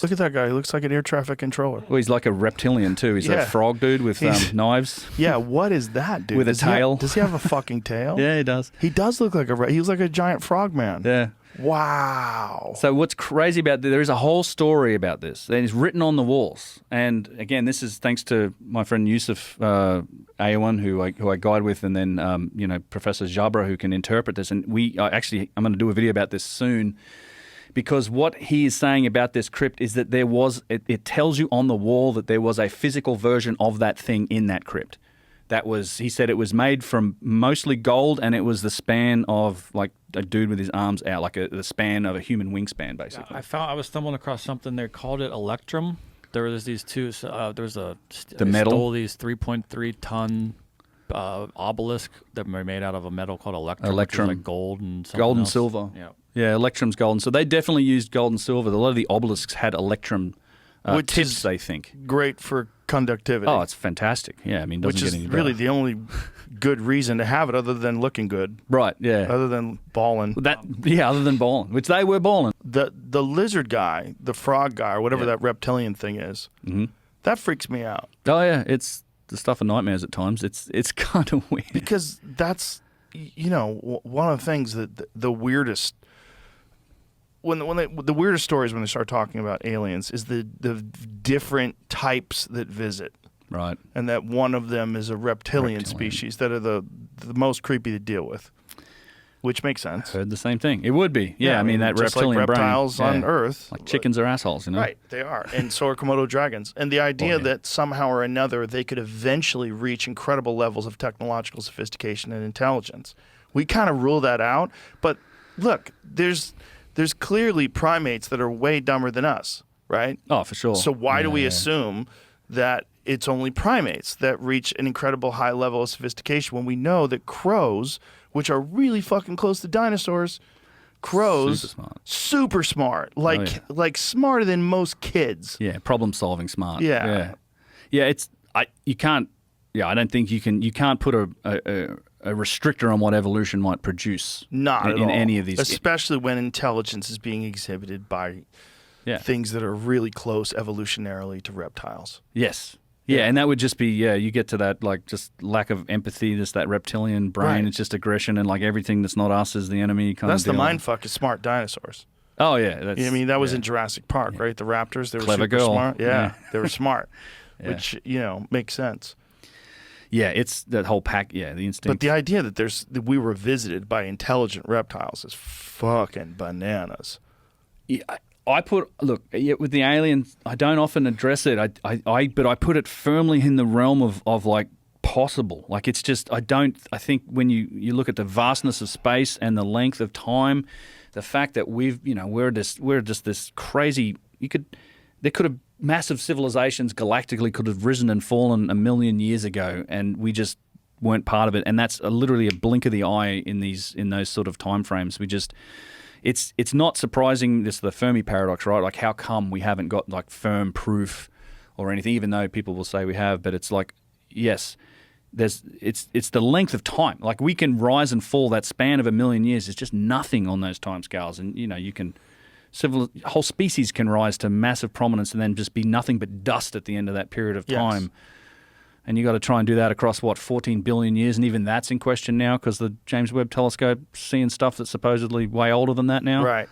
Look at that guy. He looks like an air traffic controller. Well, he's like a reptilian too. He's a frog dude with knives. Yeah, what is that, dude? With a tail. Does he have a fucking tail? Yeah, he does. He does look like he looks like a giant frog man. Yeah. Wow. So what's crazy about this, there is a whole story about this. And it's written on the walls. And again, this is thanks to my friend Yusuf Ayawan, who I guide with, and then Professor Jabra, who can interpret this. And I'm going to do a video about this soon. Because what he is saying about this crypt is that it tells you on the wall that there was a physical version of that thing in that crypt. He said it was made from mostly gold, and it was the span of like a dude with his arms out, like the span of a human wingspan, basically. I was stumbling across something. They called it Electrum. There was these two. The metal. Stole these 3.3 ton obelisk that were made out of a metal called Electrum. Electrum, like gold and something gold and else. silver. Yeah. Yeah, Electrum's golden. So they definitely used gold and silver. A lot of the obelisks had Electrum tips, they think. Great for conductivity. Oh, it's fantastic. Yeah, I mean, which is really the only good reason to have it, other than looking good. Right. Yeah. Other than balling. Other than balling, which they were balling. The lizard guy, the frog guy, or whatever that reptilian thing is, that freaks me out. Oh yeah, it's the stuff of nightmares at times. It's kind of weird because that's one of the things that the weirdest. The weirdest stories when they start talking about aliens is the different types that visit. Right. And that one of them is a reptilian species that are the most creepy to deal with. Which makes sense. I heard the same thing. It would be. Yeah, I mean that reptilian like reptiles brain. on Earth. Like chickens are assholes, you know? Right, they are. And so are Komodo dragons. And the idea that somehow or another they could eventually reach incredible levels of technological sophistication and intelligence. We kind of rule that out. But look, there's clearly primates that are way dumber than us, right? Oh, for sure. So why do we assume that it's only primates that reach an incredible high level of sophistication when we know that crows, which are really fucking close to dinosaurs, super smart, like smarter than most kids. Yeah, problem solving smart. Yeah. I don't think you can't put a restrictor on what evolution might produce. Not at all. In any of these. Especially when intelligence is being exhibited by things that are really close evolutionarily to reptiles. Yes. Yeah, and that would just be, you get to that, like, just lack of empathy, just that reptilian brain. Right. It's just aggression, and, like, everything that's not us is the enemy kind of That's the mind fuck is smart dinosaurs. Oh, yeah. That was in Jurassic Park, right? The raptors, they were Clever super girl. smart. Yeah, they were smart, which, makes sense. Yeah, it's that whole pack, the instinct. But the idea that we were visited by intelligent reptiles is fucking bananas. Yeah, with the aliens, I don't often address it. But I put it firmly in the realm of like possible. Like it's just I think when you look at the vastness of space and the length of time, the fact that we're just this crazy. There could have massive civilizations galactically could have risen and fallen a million years ago, and we just weren't part of it. And that's literally a blink of the eye in those sort of time frames. It's not surprising. This is the Fermi paradox, right? Like, how come we haven't got like firm proof or anything, even though people will say we have? But it's like, yes, it's the length of time. Like we can rise and fall. That span of a million years is just nothing on those time scales, and you can. Whole species can rise to massive prominence and then just be nothing but dust at the end of that period of time. Yes. And you got to try and do that across 14 billion years, and even that's in question now because the James Webb Telescope seeing stuff that's supposedly way older than that now. Right.